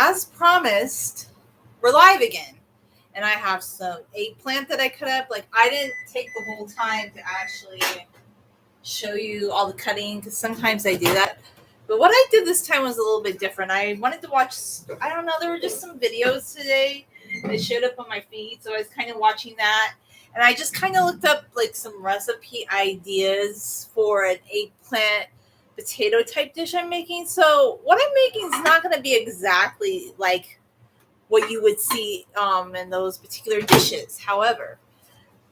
as promised, we're live again. And I have some eggplant that I cut up. Like, I didn't take the whole time to actually show you all the cutting because sometimes I do that. But what I did this time was a little bit different. I wanted to watch, I don't know, there were just some videos today that showed up on my feed. So I was kind of watching that. And I just kind of looked up like some recipe ideas for an eggplant potato type dish I'm making. So what I'm making is not going to be exactly like what you would see in those particular dishes. However,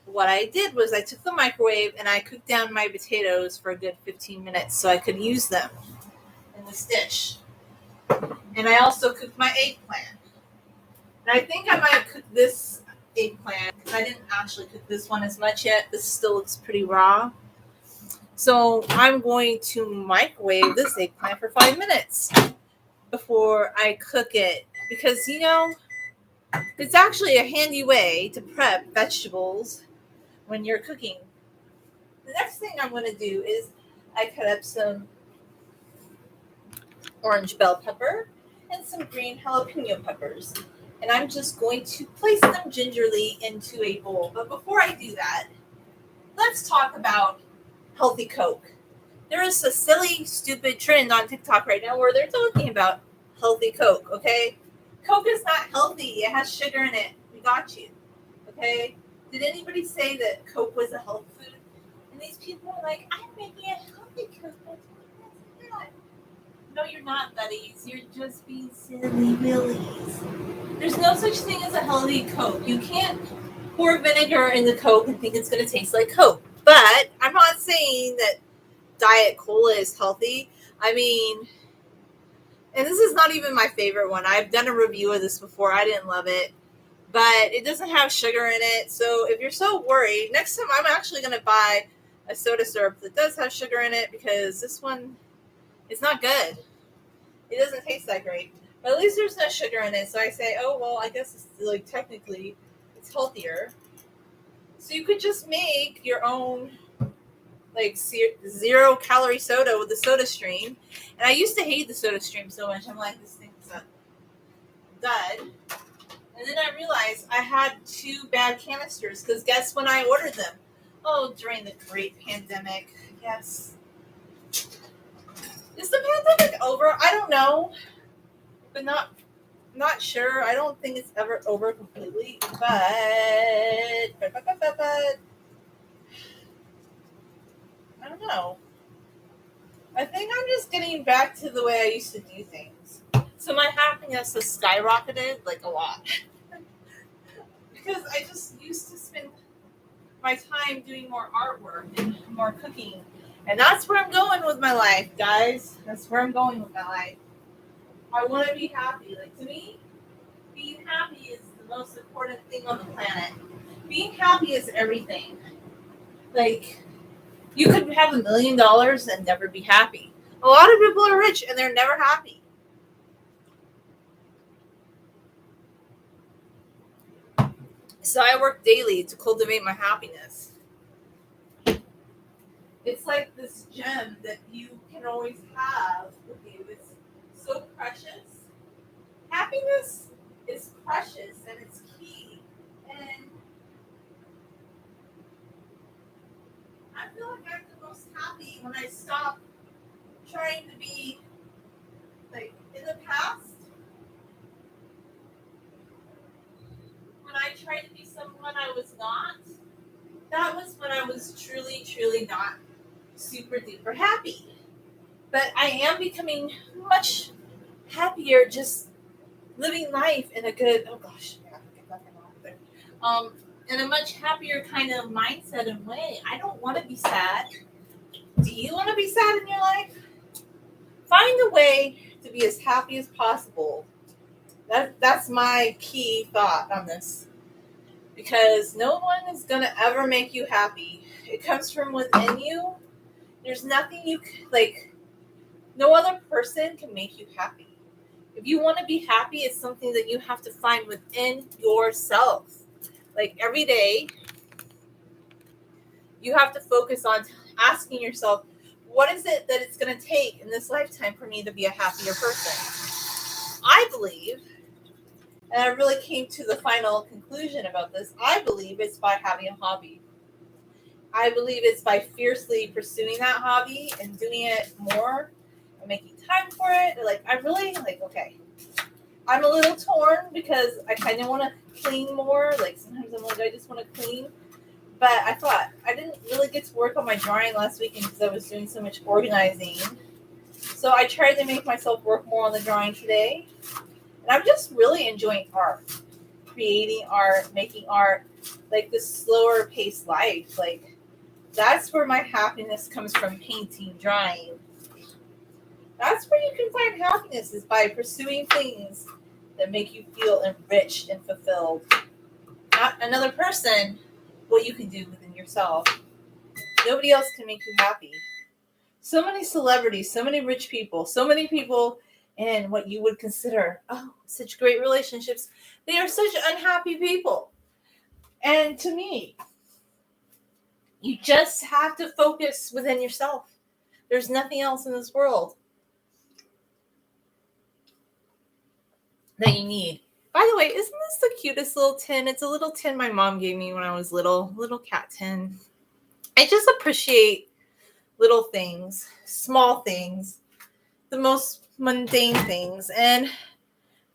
what I did was I took the microwave and I cooked down my potatoes for a good 15 minutes so I could use them in this dish. And I also cooked my eggplant. And I think I might cook this eggplant because I didn't actually cook this one as much yet. This still looks pretty raw. So I'm going to microwave this eggplant for 5 minutes before I cook it because, it's actually a handy way to prep vegetables when you're cooking. The next thing I'm going to do is I cut up some orange bell pepper and some green jalapeno peppers. And I'm just going to place them gingerly into a bowl. But before I do that, let's talk about healthy Coke. There is a silly, stupid trend on TikTok right now where they're talking about healthy Coke, okay? Coke is not healthy. It has sugar in it. We got you, okay? Did anybody say that Coke was a health food? And these people are like, I'm making a healthy Coke. That's not. No, you're not, buddies. You're just being silly willies. There's no such thing as a healthy Coke. You can't pour vinegar in the Coke and think it's going to taste like Coke. But I'm not saying that Diet Cola is healthy. I mean, and this is not even my favorite one. I've done a review of this before. I didn't love it. But it doesn't have sugar in it. So if you're so worried, next time I'm actually going to buy a soda syrup that does have sugar in it because this one is not good. It doesn't taste that great. But at least there's no sugar in it. So I say, oh, well, I guess it's like technically it's healthier. So you could just make your own like 0-calorie soda with the Soda Stream. And I used to hate the Soda Stream so much. I'm like, this thing's a dud. And then I realized I had 2 bad canisters because guess when I ordered them? Oh, during the great pandemic. Yes. Is the pandemic over? I don't know. But not sure. I don't think it's ever over completely. But I don't know. I think I'm just getting back to the way I used to do things. So my happiness has skyrocketed like a lot. Because I just used to spend my time doing more artwork and more cooking. And that's where I'm going with my life, guys. That's where I'm going with my life. I want to be happy. Like, to me, being happy is the most important thing on the planet. Being happy is everything. Like, you could have $1 million and never be happy. A lot of people are rich and they're never happy. So I work daily to cultivate my happiness. It's like this gem that you can always have with you. It's so precious. Happiness is precious and it's key. And I feel like I'm the most happy when I stop trying to be like in the past. When I tried to be someone I was not, that was when I was truly, truly not super duper happy. But I am becoming much happier just living life in a good, oh gosh, yeah, get that thing off there. In a much happier kind of mindset and way. I don't want to be sad. Do you want to be sad in your life? Find a way to be as happy as possible. That's my key thought on this. Because no one is going to ever make you happy. It comes from within you. There's nothing you, like, no other person can make you happy. If you want to be happy, it's something that you have to find within yourself. Like, every day, you have to focus on asking yourself, what is it that it's going to take in this lifetime for me to be a happier person? I believe, and I really came to the final conclusion about this, I believe it's by having a hobby. I believe it's by fiercely pursuing that hobby and doing it more and making time for it. Like, I really, like, okay. I'm a little torn because I kind of want to clean more. Like, sometimes I'm like, I just want to clean. But I thought I didn't really get to work on my drawing last weekend because I was doing so much organizing. So I tried to make myself work more on the drawing today. And I'm just really enjoying art, creating art, making art, like this slower paced life. Like, that's where my happiness comes from, painting, drawing. That's where you can find happiness, is by pursuing things that make you feel enriched and fulfilled. Not another person, what you can do within yourself. Nobody else can make you happy. So many celebrities, so many rich people, so many people in what you would consider, oh, such great relationships. They are such unhappy people. And to me, you just have to focus within yourself. There's nothing else in this world that you need. By the way, isn't this the cutest little tin? It's a little tin my mom gave me when I was little cat tin. I just appreciate little things, small things, the most mundane things. And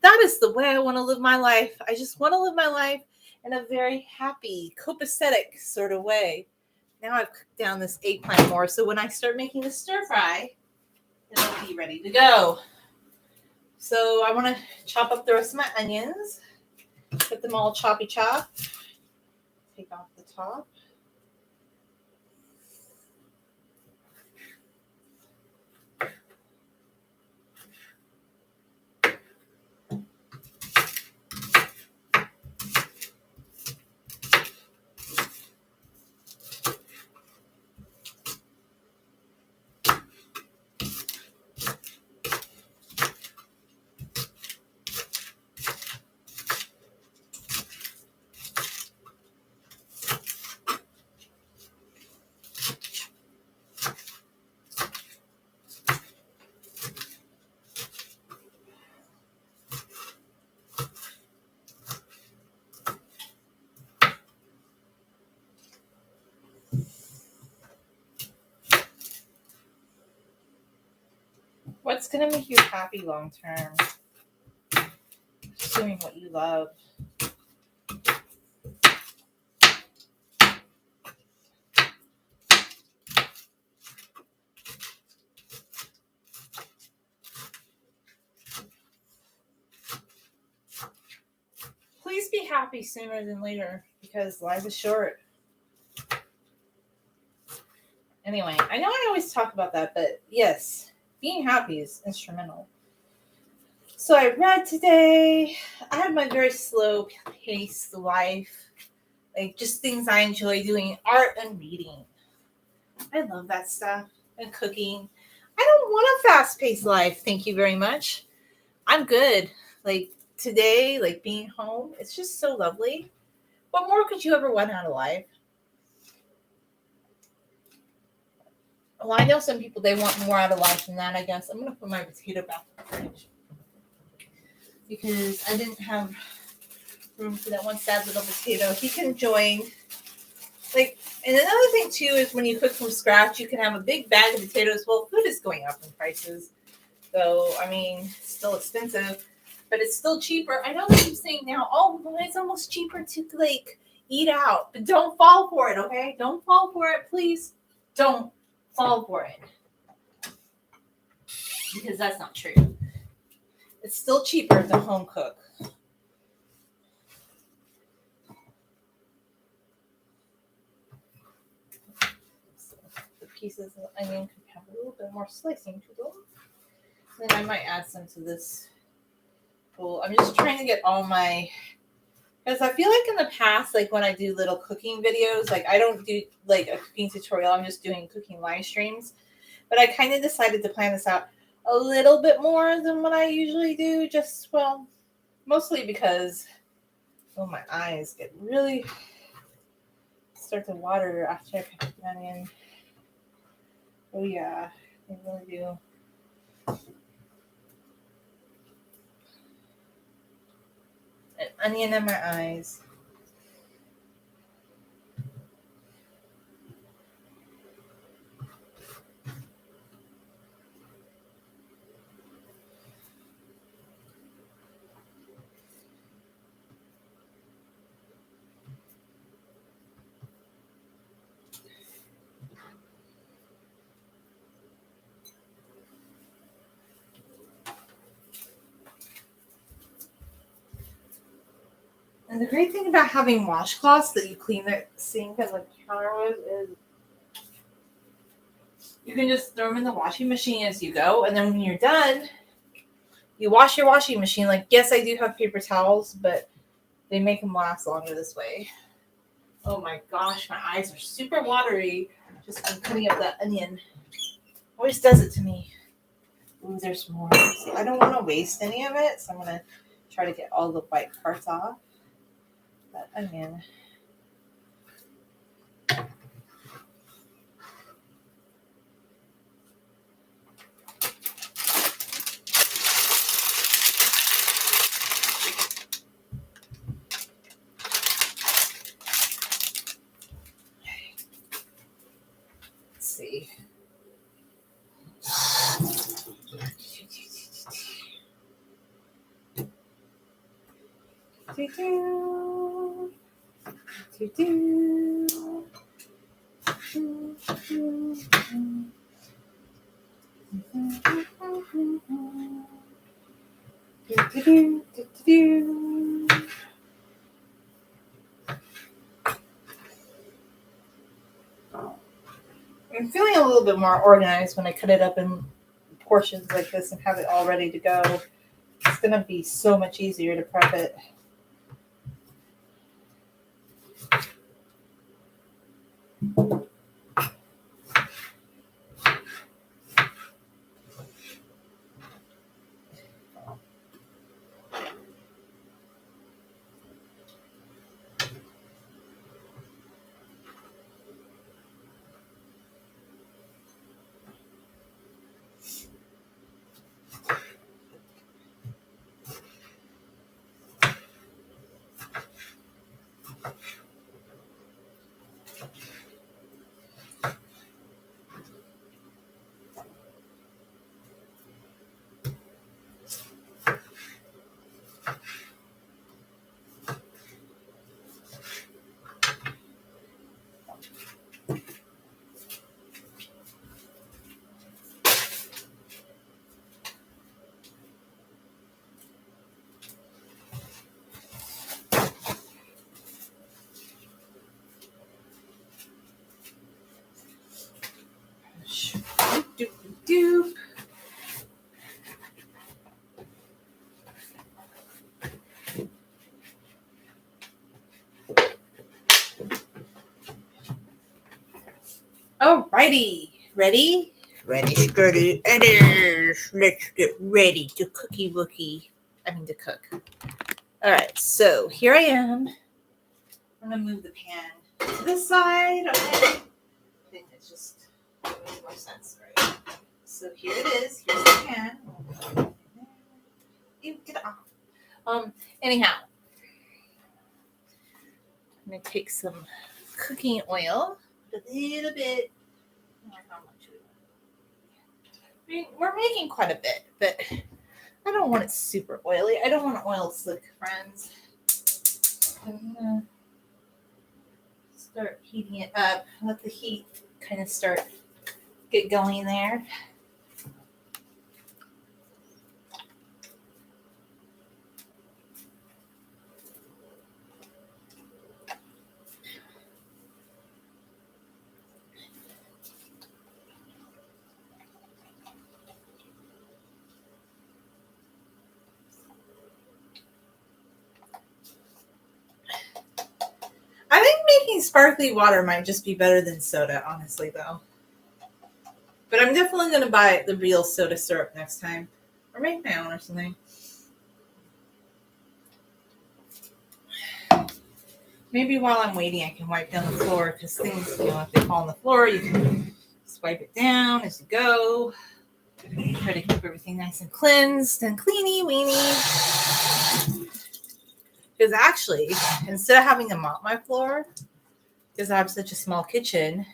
that is the way I want to live my life. I just want to live my life in a very happy, copacetic sort of way. Now I've cooked down this eggplant more, so when I start making the stir fry, it'll be ready to go. So I want to chop up the rest of my onions, put them all choppy chop, take off the top. What's going to make you happy long term? Doing what you love. Please be happy sooner than later, because life is short. Anyway, I know I always talk about that, but yes, being happy is instrumental. So I read today. I have my very slow paced life. Like, just things I enjoy doing, art and reading. I love that stuff. And cooking. I don't want a fast paced life. Thank you very much. I'm good. Like, today, like being home, it's just so lovely. What more could you ever want out of life? Well, I know some people, they want more out of life than that, I guess. I'm going to put my potato back in the fridge, because I didn't have room for that one sad little potato. He can join. Like, and another thing, too, is when you cook from scratch, you can have a big bag of potatoes. Well, food is going up in prices. So, I mean, it's still expensive, but it's still cheaper. I know they keep saying now, oh, well, it's almost cheaper to, like, eat out. But don't fall for it, okay? Don't fall for it, please. Don't fall for it. Because that's not true. It's still cheaper to home cook. So the pieces of onion could have a little bit more slicing to them. Then I might add some to this bowl. I'm just trying to get all my, because I feel like in the past, like when I do little cooking videos, like I don't do like a cooking tutorial. I'm just doing cooking live streams. But I kind of decided to plan this out a little bit more than what I usually do. Just, well, mostly because, oh, my eyes get really start to water after I put that in. Oh yeah, they really do. onion in my eyes. And the great thing about having washcloths that you clean the sink and the counter with is you can just throw them in the washing machine as you go. And then when you're done, you wash your washing machine. Like, yes, I do have paper towels, but they make them last longer this way. Oh my gosh, my eyes are super watery just from cutting up that onion. Always does it to me. Ooh, there's more. So I don't want to waste any of it, so I'm going to try to get all the white parts off. That onion. Let's see. I'm feeling a little bit more organized when I cut it up in portions like this and have it all ready to go. It's going to be so much easier to prep it. Doop. Alrighty, ready? Ready, steady, editors. Let's get ready to cookie wookie. To cook. Alright, so here I am. I'm gonna move the pan to this side. Okay. I think it's just makes more sense, right? So here it is. Here's the pan. You get it off. Anyhow, I'm gonna take some cooking oil, a little bit. How much we want? We're making quite a bit, but I don't want it super oily. I don't want to oil slick, friends. I'm gonna start heating it up. Let the heat kind of get going there. I think making sparkly water might just be better than soda, honestly, though. But I'm definitely going to buy the real soda syrup next time. Or make my own or something. Maybe while I'm waiting, I can wipe down the floor. Because things, if they fall on the floor, you can just wipe it down as you go. Try to keep everything nice and cleansed and cleany weeny. Because actually, instead of having to mop my floor, because I have such a small kitchen,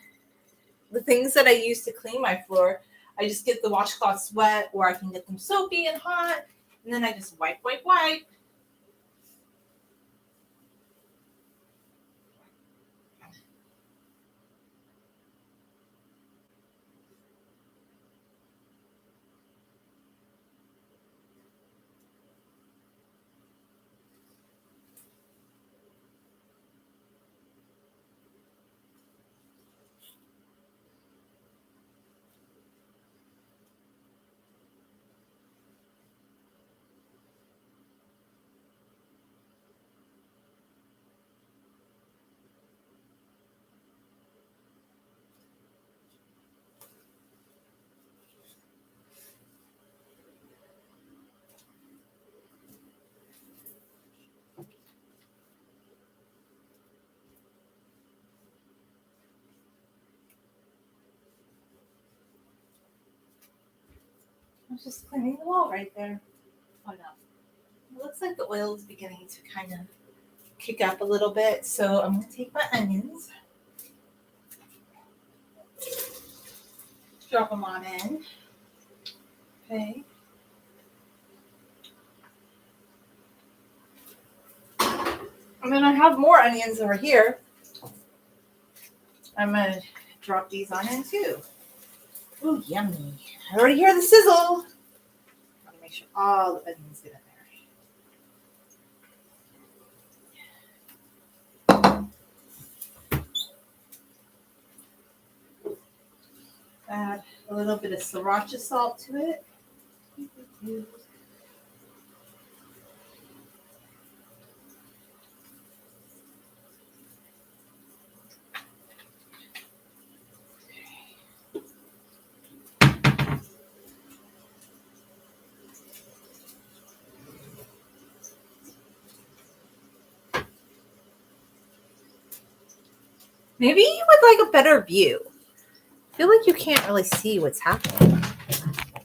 the things that I use to clean my floor, I just get the washcloths wet, or I can get them soapy and hot, and then I just wipe. I'm just cleaning the wall right there. Oh no. It looks like the oil is beginning to kind of kick up a little bit, so I'm going to take my onions, drop them on in. Okay. And then I have more onions over here. I'm going to drop these on in too. Ooh, yummy. I already hear the sizzle. I want to make sure all the onions get in there. Add a little bit of sriracha salt to it. Maybe you would like a better view. I feel like you can't really see what's happening.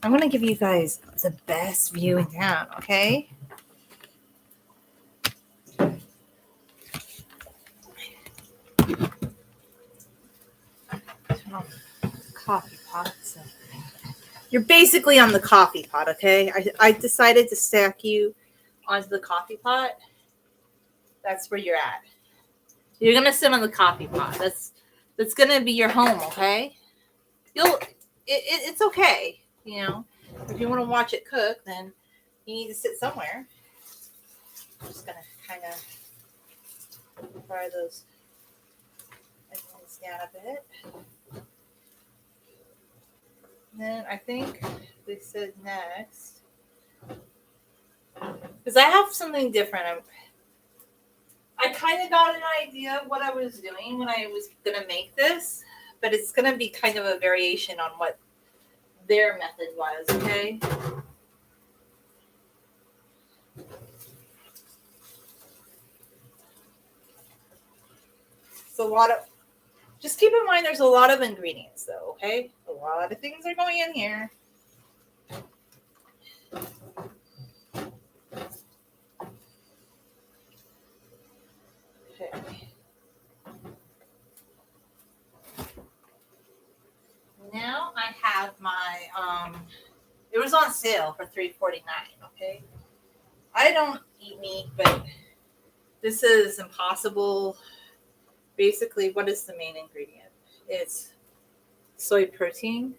I'm going to give you guys the best view in town, okay? Turn off the coffee pot. So you're basically on the coffee pot, okay? I decided to stack you onto the coffee pot. That's where you're at. You're going to sit on the coffee pot. That's going to be your home, okay? It's okay, you know. If you want to watch it cook, then you need to sit somewhere. I'm just gonna kind of fry those onions down a bit. And then I think they said next, because I have something different. I kind of got an idea of what I was doing when I was gonna make this, but it's gonna be kind of a variation on what their method was, okay? It's a lot of, just keep in mind there's a lot of ingredients though, okay? A lot of things are going in here. Okay. Now I have my it was on sale for $3.49, okay? I don't eat meat, but this is Impossible. Basically, what is the main ingredient? It's soy protein.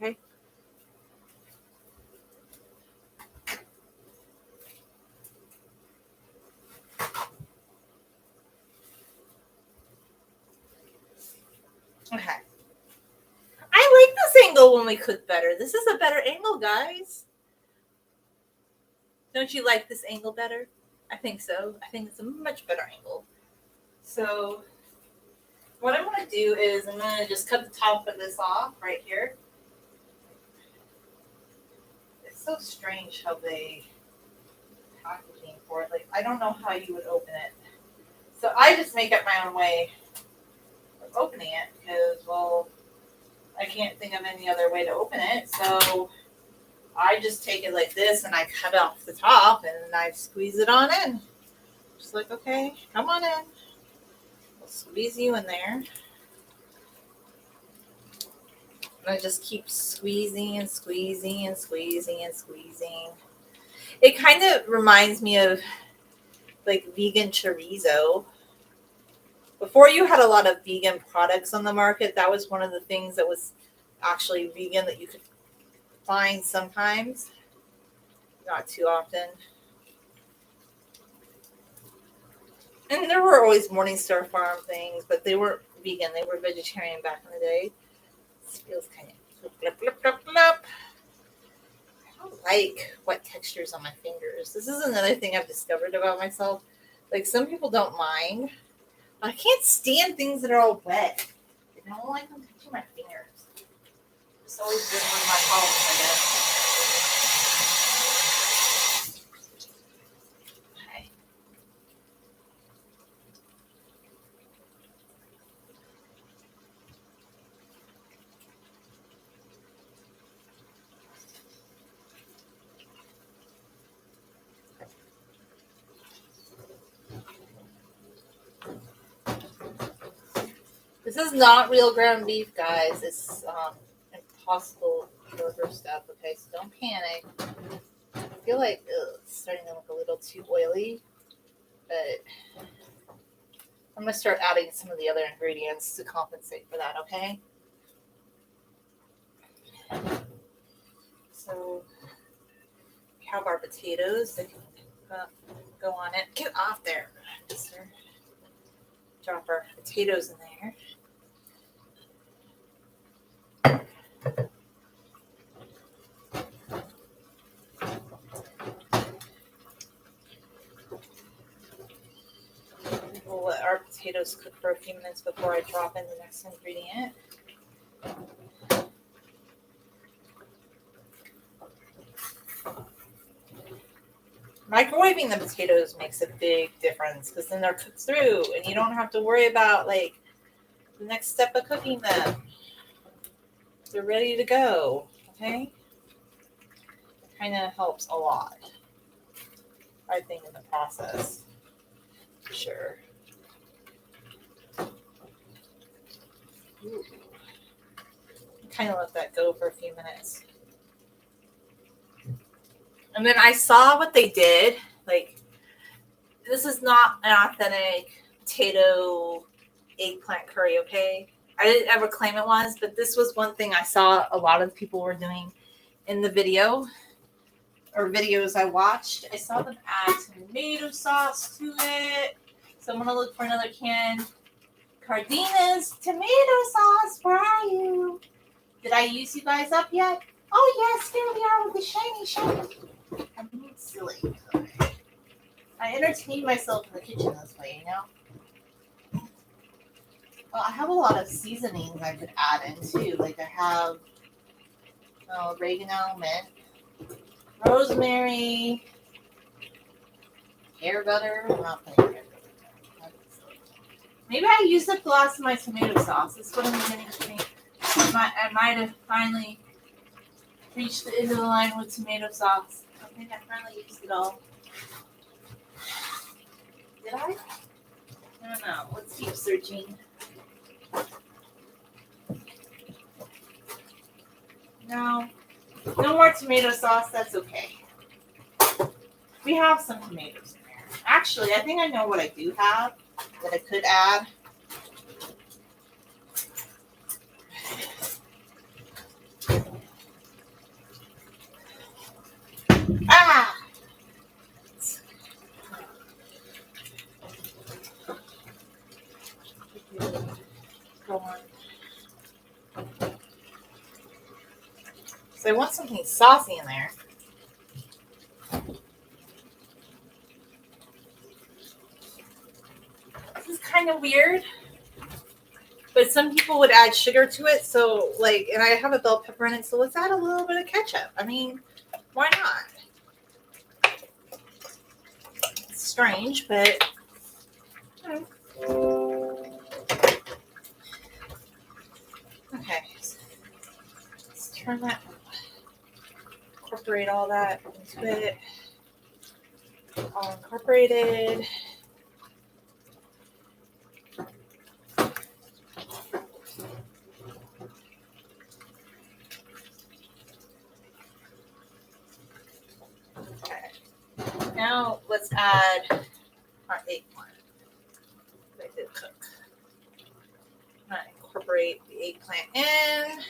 Okay. Okay. I like this angle when we cook better. This is a better angle, guys. Don't you like this angle better? I think so. I think it's a much better angle. So what I'm going to do is I'm going to just cut the top of this off right here. It's so strange how they packaging for it. Like, I don't know how you would open it. So I just make up my own way of opening it because, well, I can't think of any other way to open it. So I just take it like this and I cut off the top and I squeeze it on in. Just like, okay, come on in. We'll squeeze you in there. And I just keep squeezing and squeezing and squeezing and squeezing. It kind of reminds me of like vegan chorizo. Before you had a lot of vegan products on the market, that was one of the things that was actually vegan that you could find sometimes. Not too often. And there were always Morningstar Farm things, but they weren't vegan. They were vegetarian back in the day. This feels kind of blip, blip, blip, blip. I don't like wet textures on my fingers. This is another thing I've discovered about myself. Like, some people don't mind. I can't stand things that are all wet. I don't like them touching my fingers. It's always been one of my problems, I guess. Okay. This is not real ground beef, guys. It's impossible burger stuff. Okay, so don't panic. I feel like it's starting to look a little too oily, but I'm going to start adding some of the other ingredients to compensate for that, okay? So, we have our potatoes that can go on it. Get off there, sir. Drop our potatoes in there. We'll let our potatoes cook for a few minutes before I drop in the next ingredient. Microwaving the potatoes makes a big difference because then they're cooked through and you don't have to worry about like the next step of cooking them. They're ready to go, okay? It kind of helps a lot, I think, in the process. For sure. Kind of let that go for a few minutes. And then I saw what they did. Like, this is not an authentic potato eggplant curry, okay? I didn't ever claim it was, but this was one thing I saw a lot of people were doing in the video or videos I watched. I saw them add tomato sauce to it. So I'm going to look for another can. Cardenas tomato sauce, where are you? Did I use you guys up yet? Oh, yes, here we are with the shiny. I'm being silly. I entertain myself in the kitchen this way, you know? Well, I have a lot of seasonings I could add in too. Like I have oregano, mint, rosemary, hair butter. I'm not putting hair butter. Maybe I used up the last of my tomato sauce. That's what I'm beginning to think. I might have finally reached the end of the line with tomato sauce. I think I finally used it all. Did I? I don't know. Let's keep searching. No. No more tomato sauce. That's okay. We have some tomatoes in there. Actually, I think I know what I do have that I could add. Ah! Go on. So I want something saucy in there. This is kind of weird, but some people would add sugar to it. So, like, and I have a bell pepper in it, so let's add a little bit of ketchup. I mean, why not? It's strange, but okay. Let's turn that. Incorporate all that into it. All incorporated. let's add our eggplant. I did cook. I'm going to incorporate the eggplant in.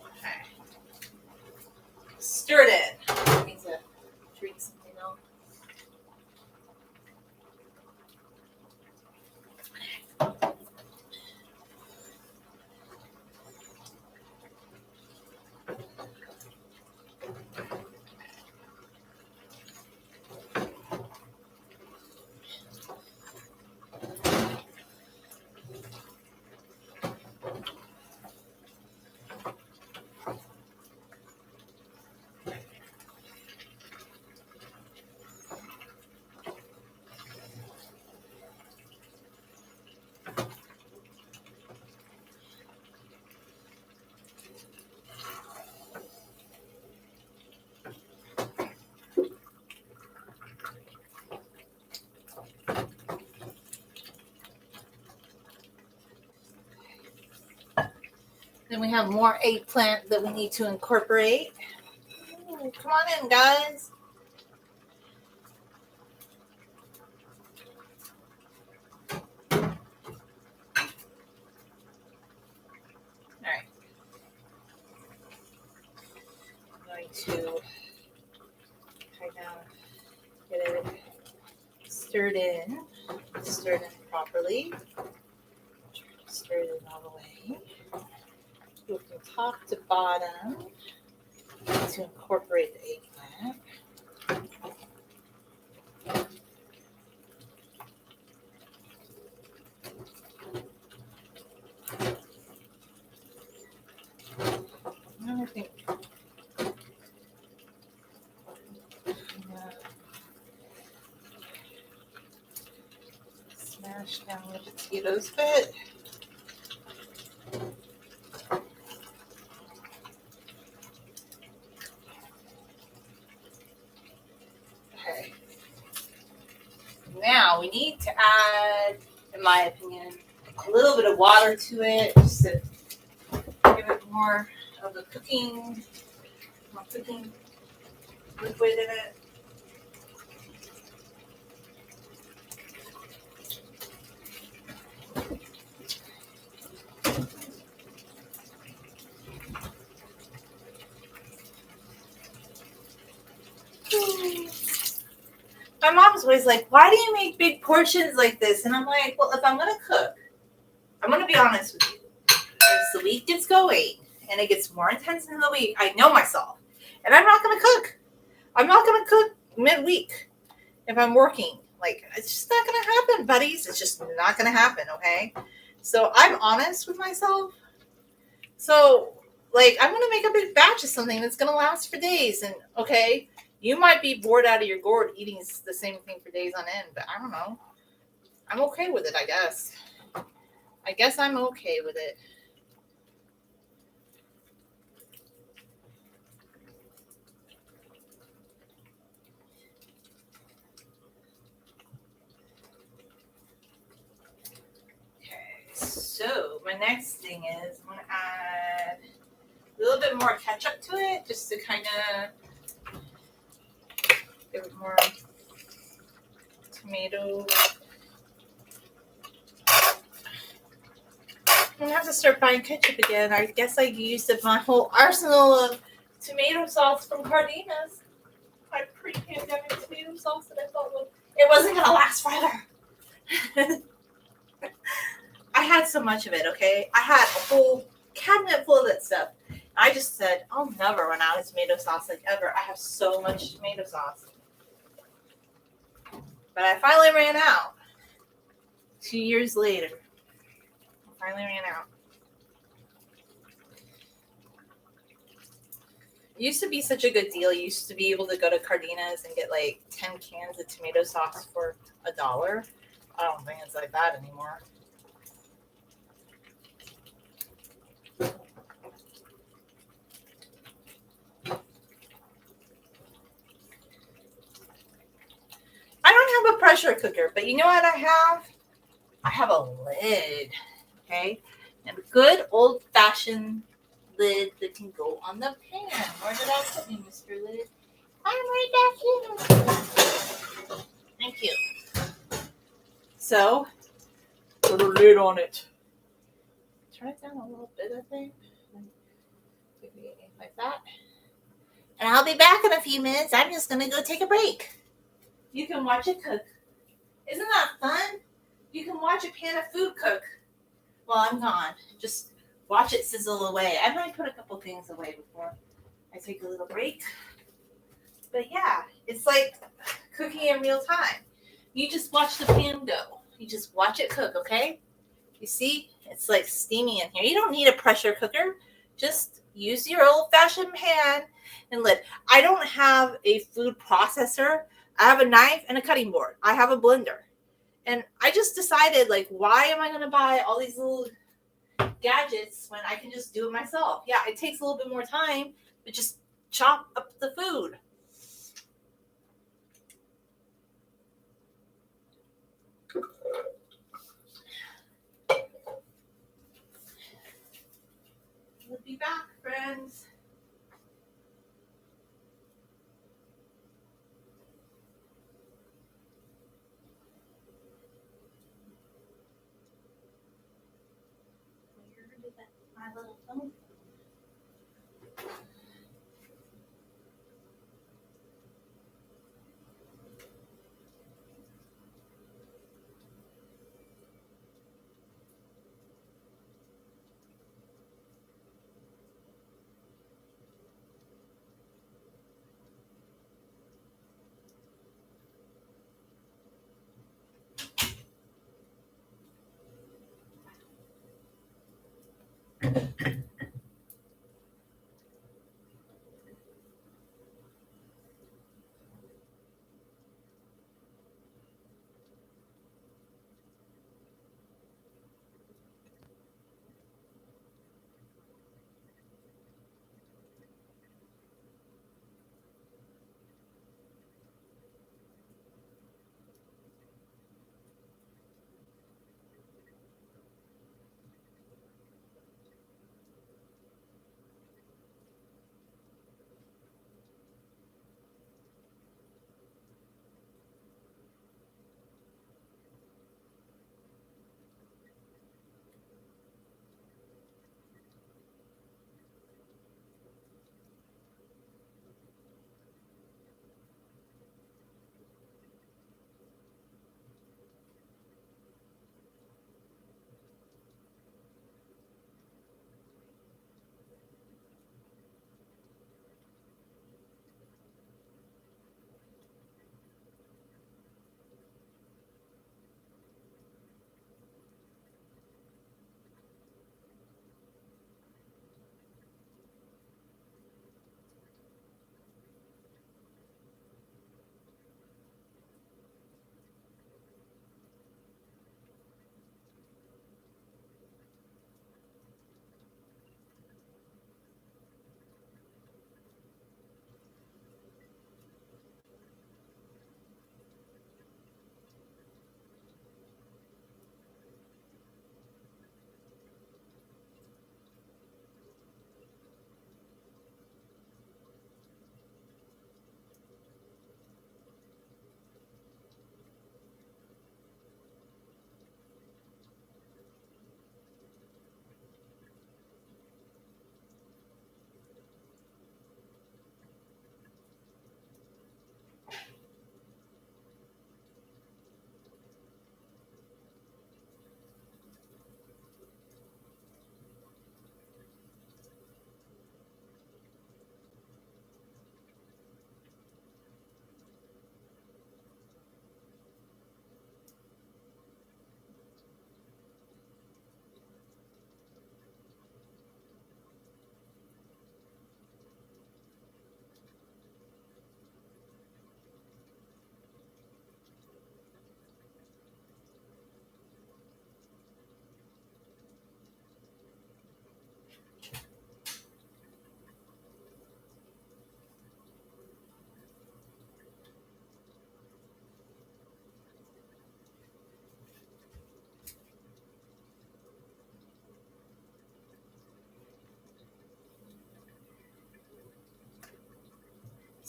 Okay. Stir it in. I need to drink something else. Then we have more eggplant that we need to incorporate. Ooh, come on in, guys. All right. I'm going to kind of get it stirred in properly. Stir it in all the way. Go from top to bottom to incorporate the eggplant. I think smash down the potatoes a bit. Okay. Now we need to add, in my opinion, a little bit of water to it just to give it more of the cooking liquid in it. My mom's always like, why do you make big portions like this? And I'm like, well, if I'm going to cook, I'm going to be honest with you. As the week gets going and it gets more intense in the week, I know myself. And I'm not going to cook. I'm not going to cook midweek if I'm working. Like, it's just not going to happen, buddies. It's just not going to happen, okay? So I'm honest with myself. So, like, I'm going to make a big batch of something that's going to last for days. And, okay, you might be bored out of your gourd eating the same thing for days on end, but I don't know. I'm okay with it, I guess. I guess I'm okay with it. Okay, so my next thing is I'm going to add a little bit more ketchup to it just to kind of give it more tomato. I'm going to have to start buying ketchup again. I guess I used up my whole arsenal of tomato sauce from Cardenas. My pre-pandemic tomato sauce that I thought it wasn't going to last forever. I had so much of it, okay? I had a whole cabinet full of that stuff. I just said, I'll never run out of tomato sauce like ever. I have so much tomato sauce. But I finally ran out. 2 years later. I finally ran out. It used to be such a good deal. You used to be able to go to Cardenas and get like 10 cans of tomato sauce for $1. I don't think it's like that anymore. I don't have a pressure cooker, but you know what I have? I have a lid, okay? And a good old-fashioned lid that can go on the pan. Where did I put you, Mr. Lid? I'm right back here. Thank you. So, put a lid on it. Turn it down a little bit, I think. Maybe like that. And I'll be back in a few minutes. I'm just going to go take a break. You can watch it cook. Isn't that fun? You can watch a pan of food cook while I'm gone. Just watch it sizzle away. I might put a couple things away before I take a little break. But yeah, it's like cooking in real time. You just watch the pan go. You just watch it cook, okay? You see? It's like steamy in here. You don't need a pressure cooker. Just use your old-fashioned pan and lid. I don't have a food processor. I have a knife and a cutting board. I have a blender. And I just decided, like, why am I going to buy all these little gadgets when I can just do it myself? Yeah, it takes a little bit more time, but just chop up the food. We'll be back, friends. Where did my little phone?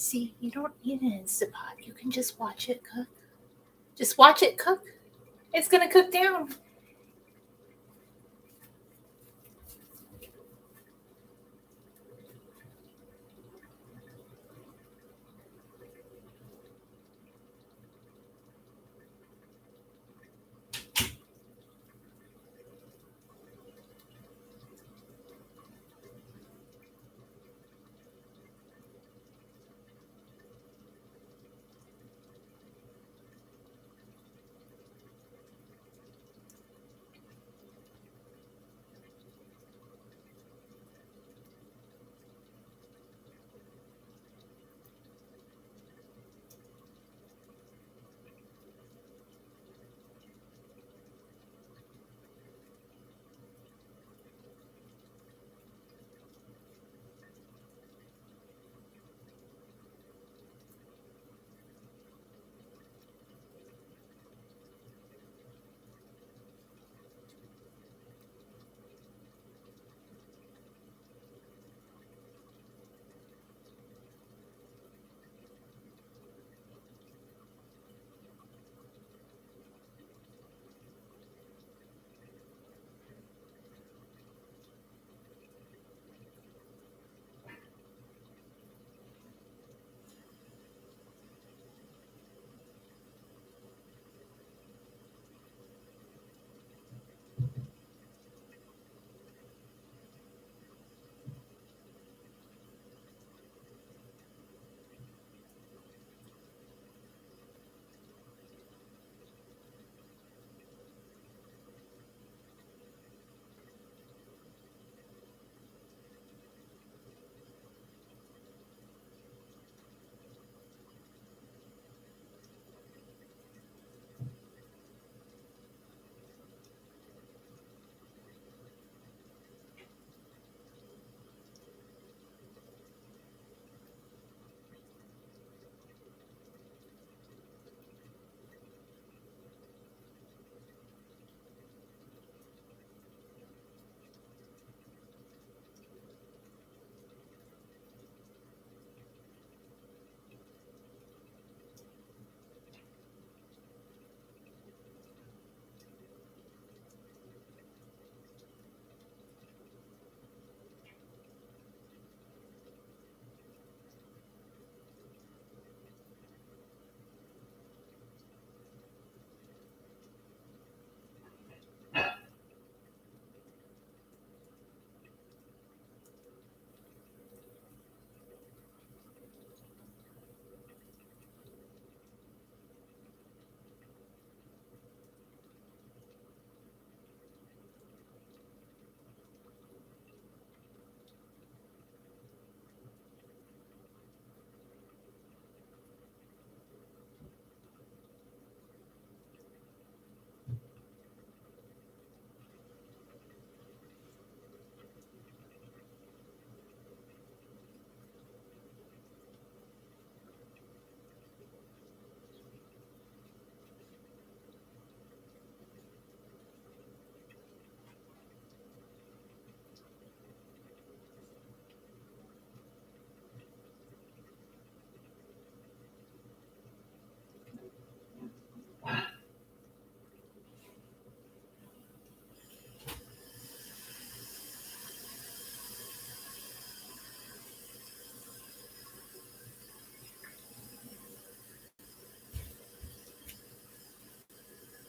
See, you don't need an Instapot. You can just watch it cook. Just watch it cook. It's going to cook down.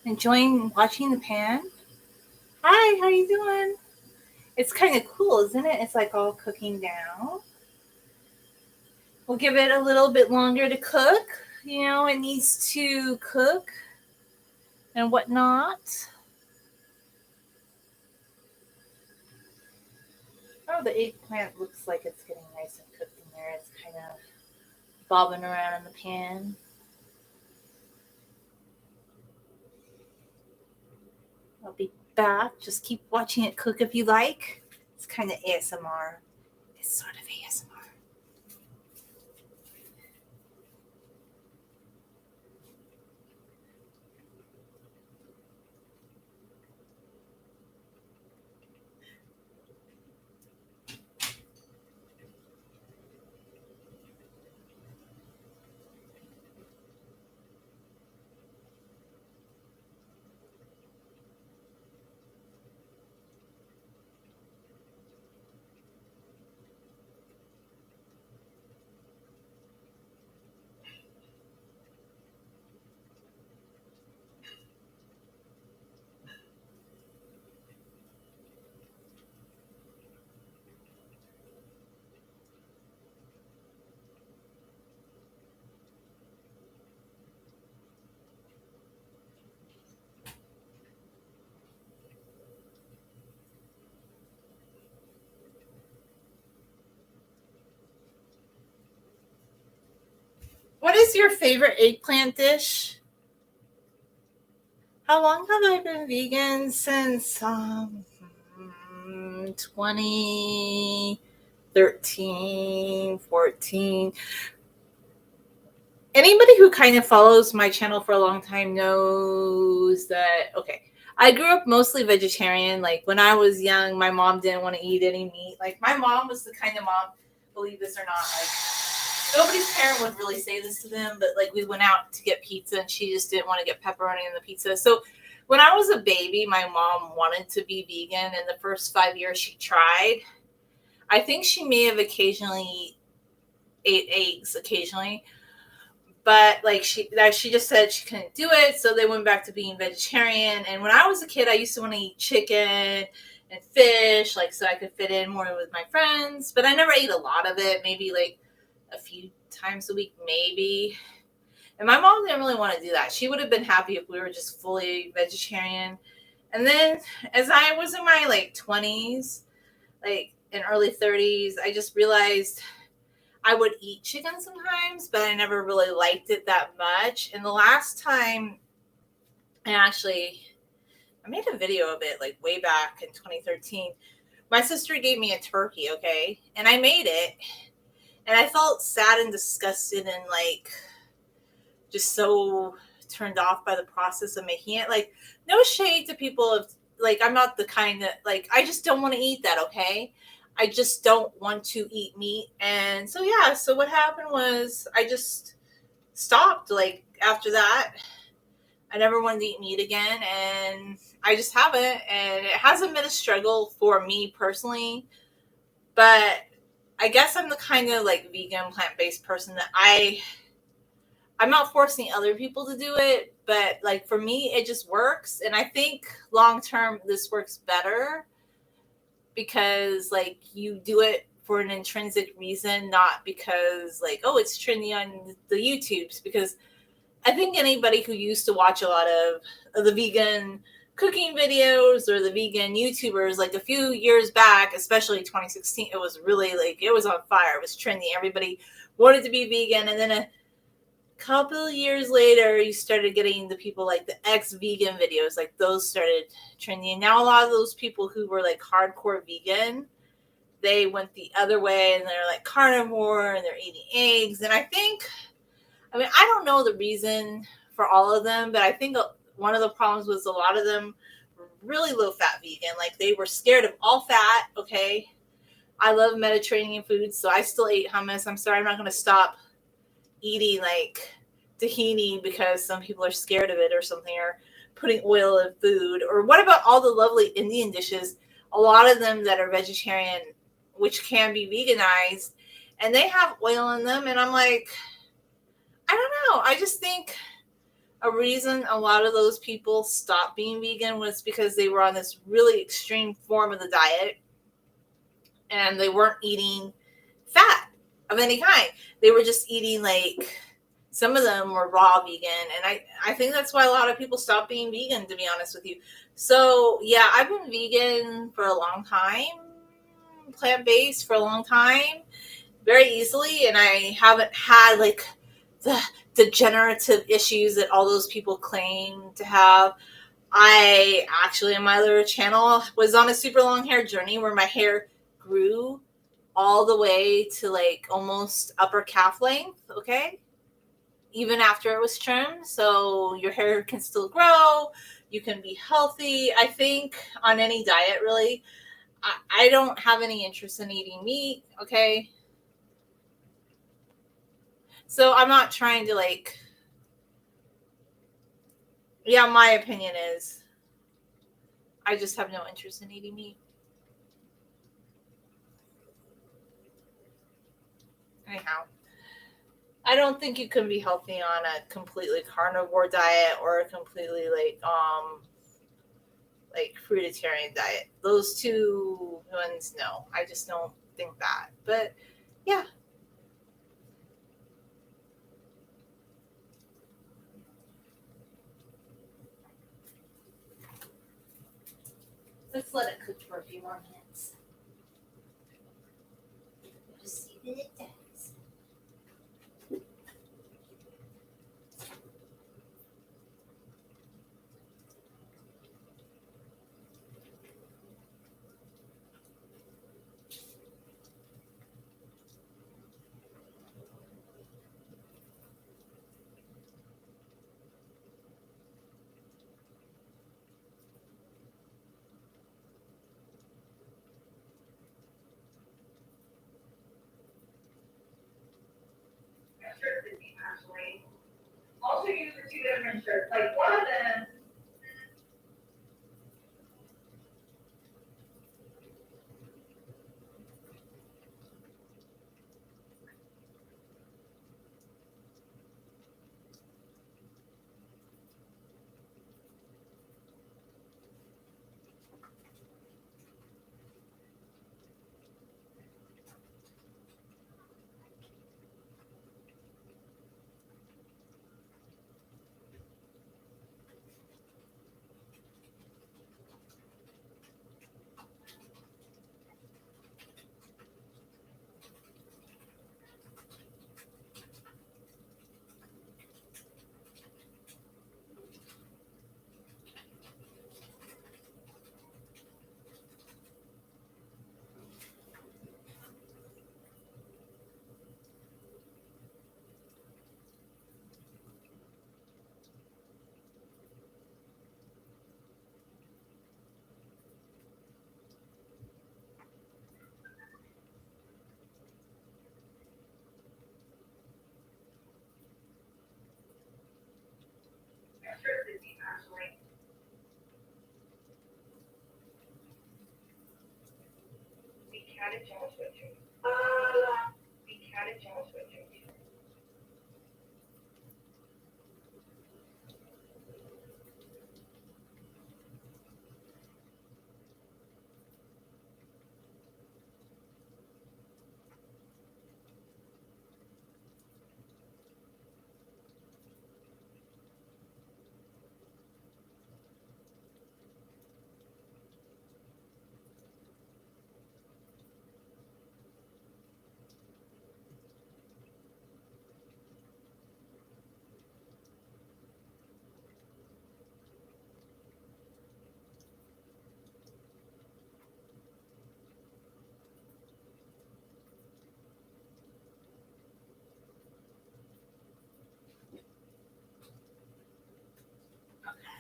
Enjoying watching the pan? Hi, how you doing? It's kind of cool, isn't it? It's like all cooking down. We'll give it a little bit longer to cook. You know, it needs to cook and whatnot. Oh, the eggplant looks like it's getting nice and cooked in there. It's kind of bobbing around in the pan. I'll be back. Just keep watching it cook if you like. It's kind of ASMR. It's sort of ASMR. is your favorite eggplant dish? How long have I been vegan? Since 2013, 14. Anybody who kind of follows my channel for a long time knows that, okay, I grew up mostly vegetarian. Like when I was young, my mom didn't want to eat any meat. Like my mom was the kind of mom, believe this or not, like nobody's parent would really say this to them, but like we went out to get pizza and she just didn't want to get pepperoni in the pizza. So when I was a baby, my mom wanted to be vegan, and the first 5 years she tried. I think she may have occasionally ate eggs occasionally, but like she just said she couldn't do it, so they went back to being vegetarian. And when I was a kid, I used to want to eat chicken and fish, like so I could fit in more with my friends. But I never ate a lot of it, maybe like a few times a week, maybe. And my mom didn't really want to do that. She would have been happy if we were just fully vegetarian. And then as I was in my like 20s, like in early 30s, I just realized I would eat chicken sometimes, but I never really liked it that much. And the last time I made a video of it like way back in 2013. My sister gave me a turkey, okay? And I made it. And I felt sad and disgusted and like just so turned off by the process of making it. Like, no shade to people of like, I'm not the kind that like, I just don't want to eat that, okay? I just don't want to eat meat. And so, yeah, so what happened was I just stopped. Like, after that, I never wanted to eat meat again. And I just haven't. And it hasn't been a struggle for me personally. But I guess I'm the kind of like vegan, plant-based person that I'm not forcing other people to do it. But like for me, it just works. And I think long term, this works better, because like you do it for an intrinsic reason, not because like, oh, it's trendy on the YouTubes. Because I think anybody who used to watch a lot of the vegan cooking videos or the vegan YouTubers, like a few years back, especially 2016, it was really like, it was on fire. It was trendy. Everybody wanted to be vegan. And then a couple of years later, you started getting the people like the ex-vegan videos, like those started trending. And now a lot of those people who were like hardcore vegan, they went the other way and they're like carnivore and they're eating eggs. And I don't know the reason for all of them, but I think one of the problems was a lot of them were really low fat vegan. Like they were scared of all fat. Okay. I love Mediterranean food, so I still ate hummus. I'm sorry, I'm not going to stop eating like tahini because some people are scared of it or something, or putting oil in food. Or what about all the lovely Indian dishes, a lot of them that are vegetarian, which can be veganized, and they have oil in them. And I'm like, I don't know, I just think a reason a lot of those people stopped being vegan was because they were on this really extreme form of the diet and they weren't eating fat of any kind. They were just eating like, some of them were raw vegan. And I think that's why a lot of people stopped being vegan, to be honest with you. So yeah, I've been vegan for a long time, plant-based for a long time, very easily. And I haven't had like the degenerative issues that all those people claim to have. I actually, on my other channel, was on a super long hair journey where my hair grew all the way to like almost upper calf length, okay? Even after it was trimmed. So your hair can still grow. You can be healthy, I think, on any diet, really. I don't have any interest in eating meat, okay? So I'm not trying to like, yeah, my opinion is I just have no interest in eating meat. Anyhow, I don't think you can be healthy on a completely carnivore diet or a completely like fruitarian diet. Those two ones, no. I just don't think that. But yeah. Let's let it cook for a few more minutes. Just see that it does. use the two different shirts. Like one of them.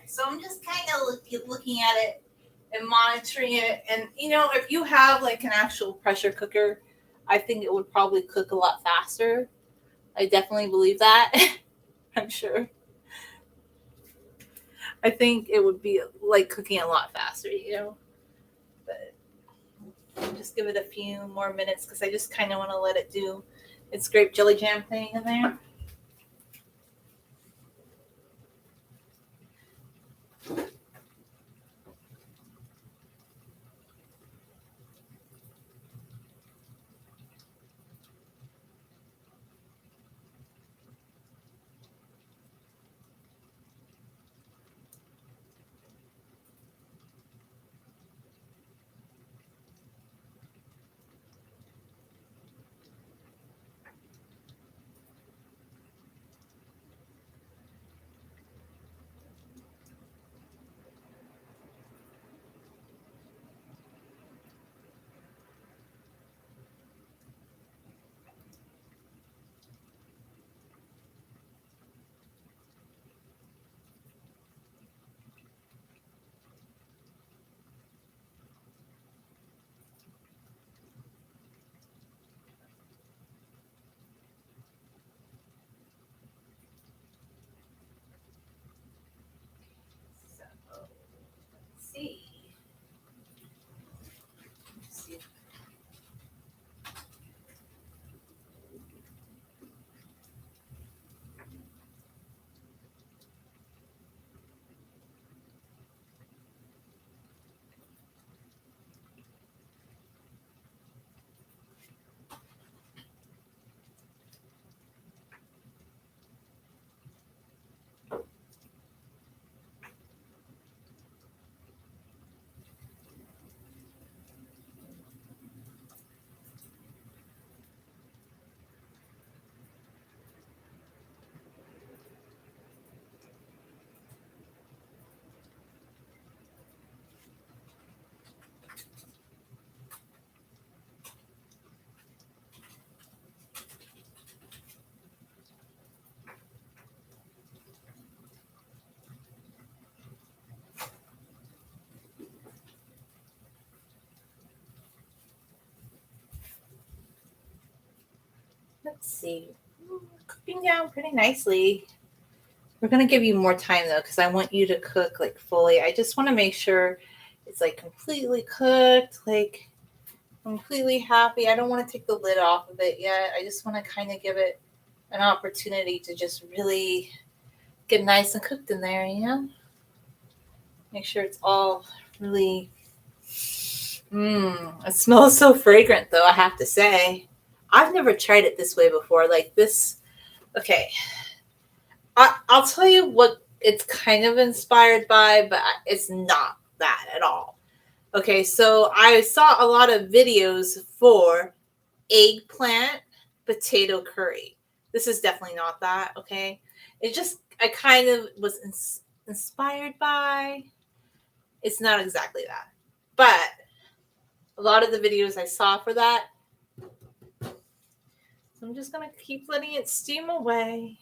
So I'm just kind of looking at it and monitoring it. And, if you have like an actual pressure cooker, I think it would probably cook a lot faster. I definitely believe that. I'm sure. I think it would be like cooking a lot faster. But just give it a few more minutes because I just kind of want to let it do its grape jelly jam thing in there. So let's see. Let's see. Let's see. Cooking down pretty nicely. We're going to give you more time though, because I want you to cook like fully. I just want to make sure it's like completely cooked, like completely happy. I don't want to take the lid off of it yet. I just want to kind of give it an opportunity to just really get nice and cooked in there, you know? Make sure it's all really, it smells so fragrant though, I have to say. I've never tried it this way before, like this. Okay, I'll tell you what it's kind of inspired by, but it's not that at all. Okay, so I saw a lot of videos for eggplant potato curry. This is definitely not that, okay? It just, I kind of was inspired by, it's not exactly that. But a lot of the videos I saw for that, so I'm just going to keep letting it steam away.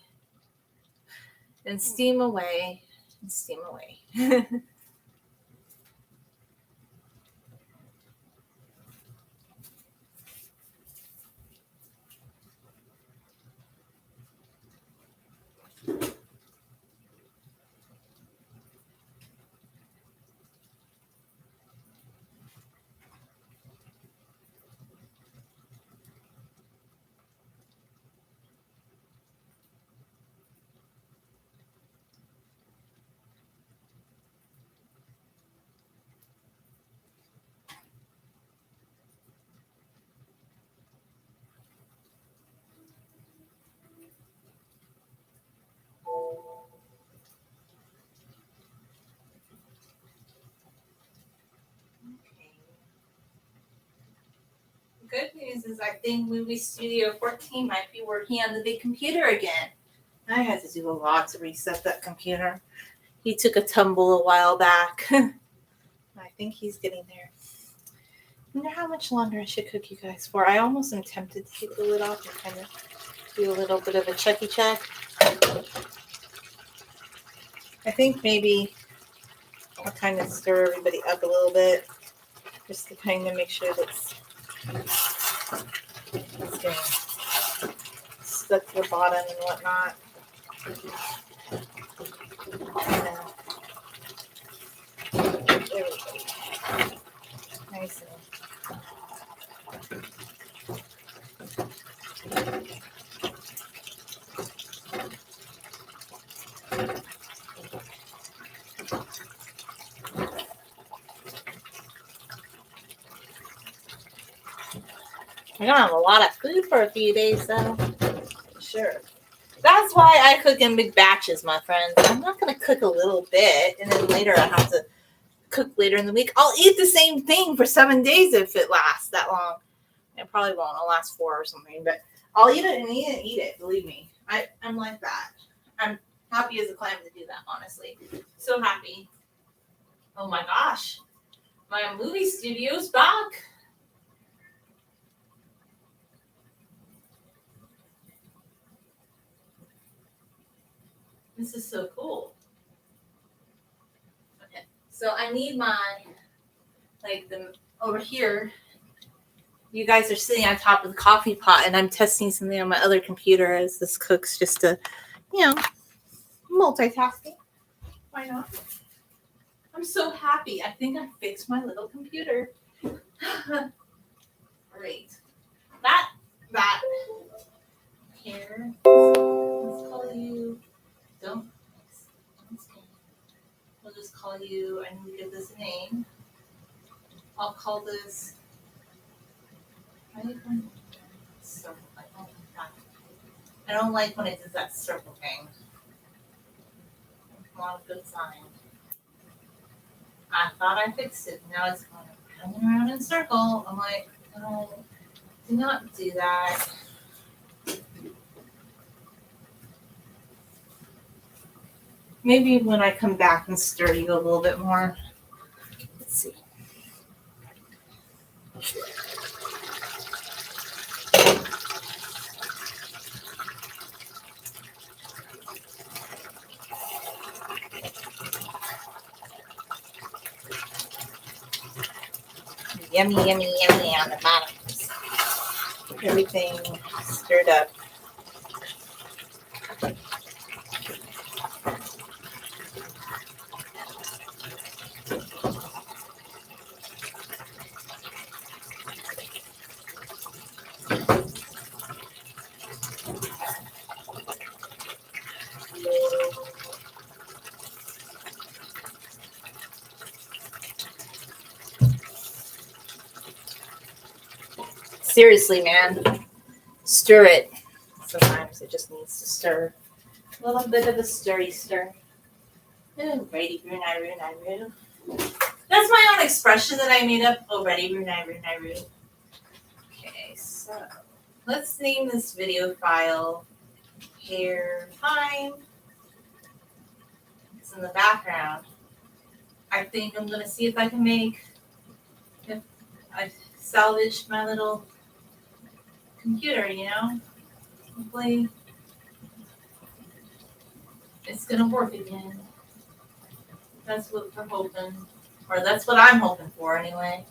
And steam away. And steam away. Good news is I think Movie Studio 14 might be working on the big computer again. I had to do a lot to reset that computer. He took a tumble a while back. I think he's getting there. I wonder how much longer I should cook you guys for. I almost am tempted to take the lid off and kind of do a little bit of a checky check. I think maybe I'll kind of stir everybody up a little bit just to kind of make sure that's it's getting stuck to the bottom and whatnot. And there we go. Nice and we're gonna have a lot of food for a few days, though. Sure. That's why I cook in big batches, my friends. I'm not gonna cook a little bit and then later I have to cook later in the week. I'll eat the same thing for 7 days if it lasts that long. It probably won't. It'll last 4 or something, but I'll eat it and eat it and eat it. Believe me, I'm like that. I'm happy as a clam to do that. Honestly, so happy. Oh my gosh, my movie studio's back. This is so cool. Okay, so I need my, like the, over here, you guys are sitting on top of the coffee pot and I'm testing something on my other computer as this cooks just to, multitasking. Why not? I'm so happy. I think I fixed my little computer. Great. That, here, let's call you, we'll just call you, I need to give this a name. I'll call this, circle. I don't like when it does that circle thing. It's not a good sign. I thought I fixed it. Now it's going around in a circle. I'm like, no, do not do that. Maybe when I come back and stir you a little bit more. Let's see. Yummy, yummy, yummy on the bottom. Everything stirred up. seriously, man. Stir it. Sometimes it just needs to stir. A little bit of a stirry stir. Righty, roo. That's my own expression that I made up. Oh, righty, roo. Okay, so let's name this video file Hair Time. It's in the background. I think I'm gonna see if I can make, if I salvaged my little computer, you know? Hopefully it's gonna work again. That's what we're hoping, or that's what I'm hoping for anyway.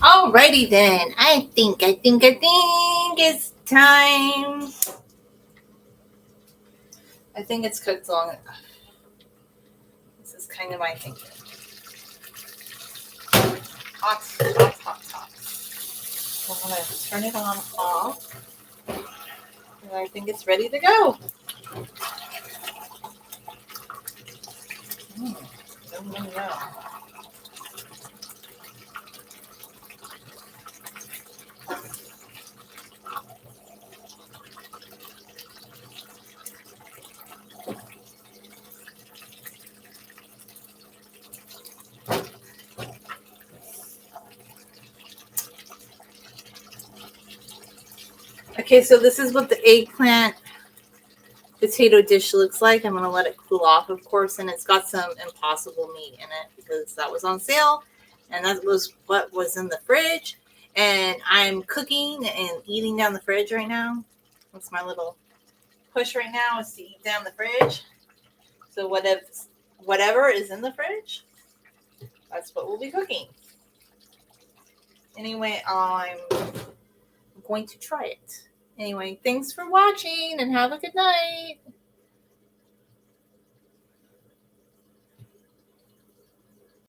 Alrighty then. I think it's time. I think it's cooked long enough. This is kind of my thinking. Hot. So I'm going to turn it on off. And I think it's ready to go. No. Okay, so this is what the eggplant potato dish looks like. I'm going to let it cool off, of course, and it's got some Impossible meat in it because that was on sale, and that was what was in the fridge. And I'm cooking and eating down the fridge right now. That's my little push right now, is to eat down the fridge. So whatever is in the fridge, that's what we'll be cooking. Anyway, I'm going to try it. Anyway, thanks for watching and have a good night.